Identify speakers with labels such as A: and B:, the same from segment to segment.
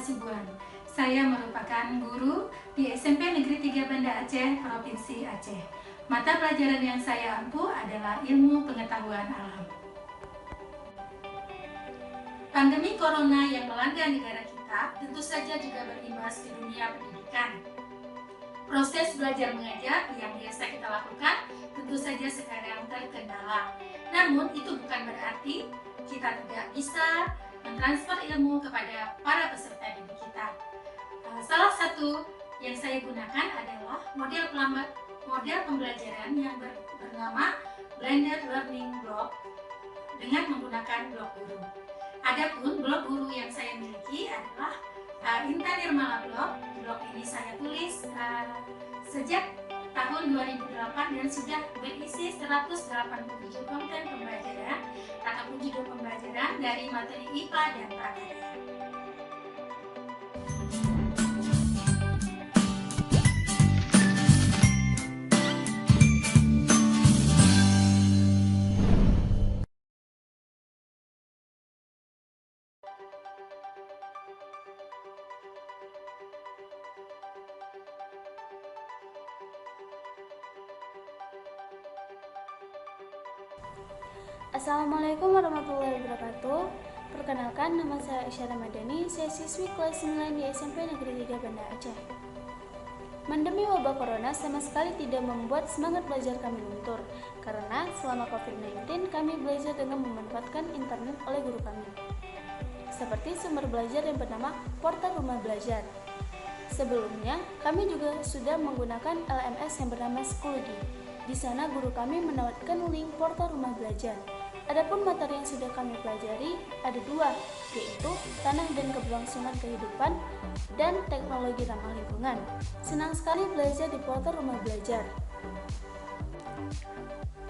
A: Hasibuan. Saya merupakan guru di SMP Negeri 3 Banda Aceh, Provinsi Aceh. Mata pelajaran yang saya ampu adalah ilmu pengetahuan alam. Pandemi Corona yang melanda negara kita tentu saja juga berimbas di dunia pendidikan. Proses belajar mengajar yang biasa kita lakukan tentu saja sekarang terkendala. Namun itu bukan berarti kita tidak bisa mentransfer ilmu kepada para peserta didik kita. Salah satu yang saya gunakan adalah model pembelajaran yang bernama Blended Learning Block dengan menggunakan blok guru. Adapun blok guru yang saya miliki adalah Intan Nirmala Blok. Blog ini saya tulis sejak tahun 2008 dan sudah berisi 187 konten pembelajaran ataupun judul pembelajaran dari materi IPA dan prakarya.
B: Assalamualaikum warahmatullahi wabarakatuh. Perkenalkan, nama saya Aisyah Ramadhani, saya siswi kelas 9 di SMP Negeri 3 Banda Aceh. Pandemi wabah corona sama sekali tidak membuat semangat belajar kami luntur, karena selama COVID-19 kami belajar dengan memanfaatkan internet oleh guru kami. Seperti sumber belajar yang bernama Portal Rumah Belajar. Sebelumnya, kami juga sudah menggunakan LMS yang bernama Schoology. Di sana guru kami menawarkan link Portal Rumah Belajar. Adapun materi yang sudah kami pelajari ada dua, yaitu Tanah dan Keberlangsungan Kehidupan dan Teknologi Ramah Lingkungan. Senang sekali belajar di Portal Rumah Belajar.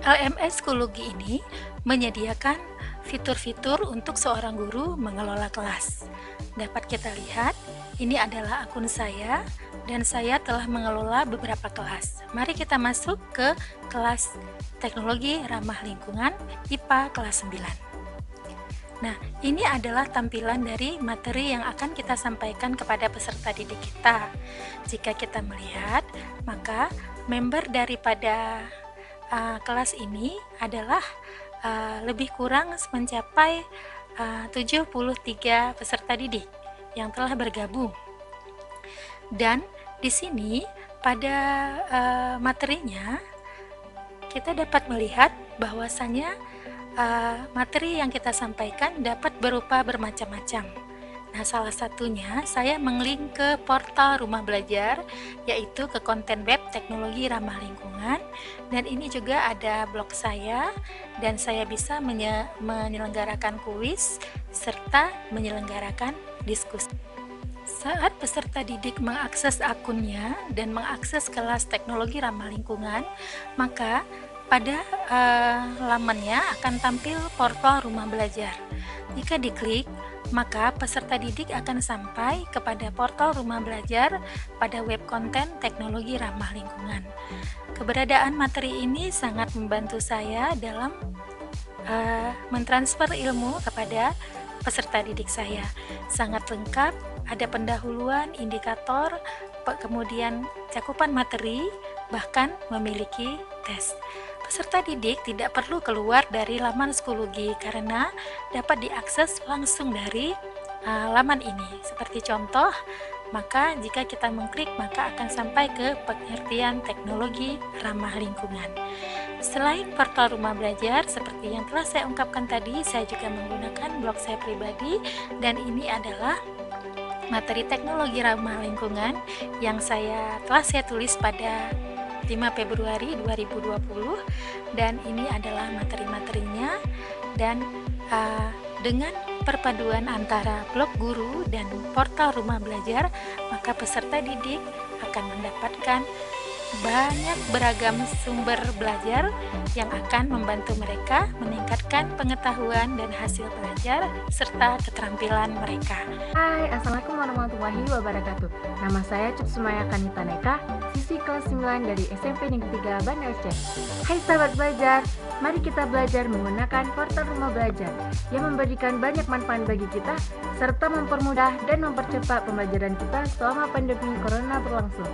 C: LMS Schoology ini menyediakan fitur-fitur untuk seorang guru mengelola kelas. Dapat kita lihat, ini adalah akun saya dan saya telah mengelola beberapa kelas. Mari kita masuk ke kelas Teknologi Ramah Lingkungan IPA kelas 9. Nah, ini adalah tampilan dari materi yang akan kita sampaikan kepada peserta didik kita. Jika kita melihat, maka member daripada kelas ini adalah lebih kurang mencapai 73 peserta didik yang telah bergabung. Dan di sini pada materinya kita dapat melihat bahwasanya materi yang kita sampaikan dapat berupa bermacam-macam. Nah, salah satunya saya menglink ke portal Rumah Belajar, yaitu ke konten web Teknologi Ramah Lingkungan, dan ini juga ada blog saya, dan saya bisa menyelenggarakan kuis serta menyelenggarakan diskusi. Saat peserta didik mengakses akunnya dan mengakses kelas Teknologi Ramah Lingkungan, maka pada lamannya akan tampil portal Rumah Belajar. Jika diklik, maka peserta didik akan sampai kepada portal Rumah Belajar pada web konten Teknologi Ramah Lingkungan. Keberadaan materi ini sangat membantu saya dalam mentransfer ilmu kepada peserta didik saya. Sangat lengkap, ada pendahuluan, indikator, kemudian cakupan materi, bahkan memiliki tes. Peserta didik tidak perlu keluar dari laman Schoology karena dapat diakses langsung dari laman ini. Seperti contoh, maka jika kita mengklik maka akan sampai ke pengertian teknologi ramah lingkungan. Selain portal Rumah Belajar, seperti yang telah saya ungkapkan tadi, saya juga menggunakan blog saya pribadi, dan ini adalah materi teknologi ramah lingkungan yang telah saya tulis pada 5 Februari 2020, dan ini adalah materi-materinya. Dan dengan perpaduan antara blog guru dan portal Rumah Belajar, maka peserta didik akan mendapatkan banyak beragam sumber belajar yang akan membantu mereka meningkatkan pengetahuan dan hasil belajar serta keterampilan mereka.
D: Hai, Assalamualaikum warahmatullahi wabarakatuh. Nama saya Cuk Sumaya Kanita Neka, siswi kelas 9 dari SMP Negeri 3 Banda Aceh. Hai sahabat belajar, mari kita belajar menggunakan portal rumah belajar yang memberikan banyak manfaat bagi kita serta mempermudah dan mempercepat pembelajaran kita selama pandemi corona berlangsung.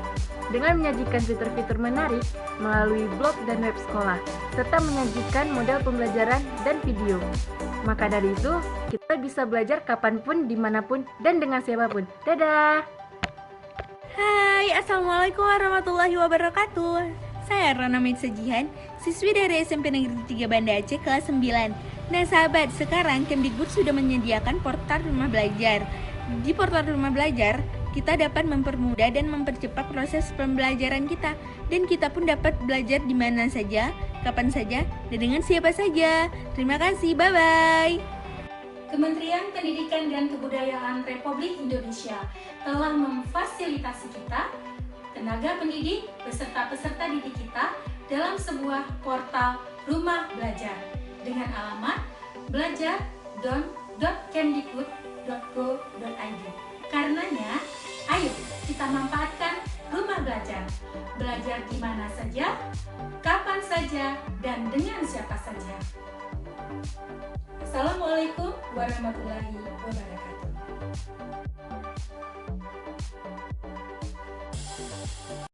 D: Dengan menyajikan fitur-fitur menarik melalui blog dan web sekolah, serta menyajikan model pembelajaran dan video. Maka dari itu, kita bisa belajar kapanpun, dimanapun, dan dengan siapapun. Dadah!
E: Hai, Assalamualaikum warahmatullahi wabarakatuh. Saya Rona Mitsajihan, siswi dari SMP Negeri 3 Banda Aceh kelas 9. Nah sahabat, sekarang Kemdikbud sudah menyediakan portal rumah belajar. Di portal rumah belajar, kita dapat mempermudah dan mempercepat proses pembelajaran kita. Dan kita pun dapat belajar di mana saja, kapan saja, dan dengan siapa saja. Terima kasih, bye-bye.
A: Kementerian Pendidikan dan Kebudayaan Republik Indonesia telah memfasilitasi kita, tenaga pendidik beserta peserta didik kita dalam sebuah portal rumah belajar dengan alamat belajar.kemdikbud.go.id. Karenanya, ayo kita manfaatkan rumah belajar. Belajar di mana saja, kapan saja, dan dengan siapa saja. Assalamualaikum warahmatullahi wabarakatuh.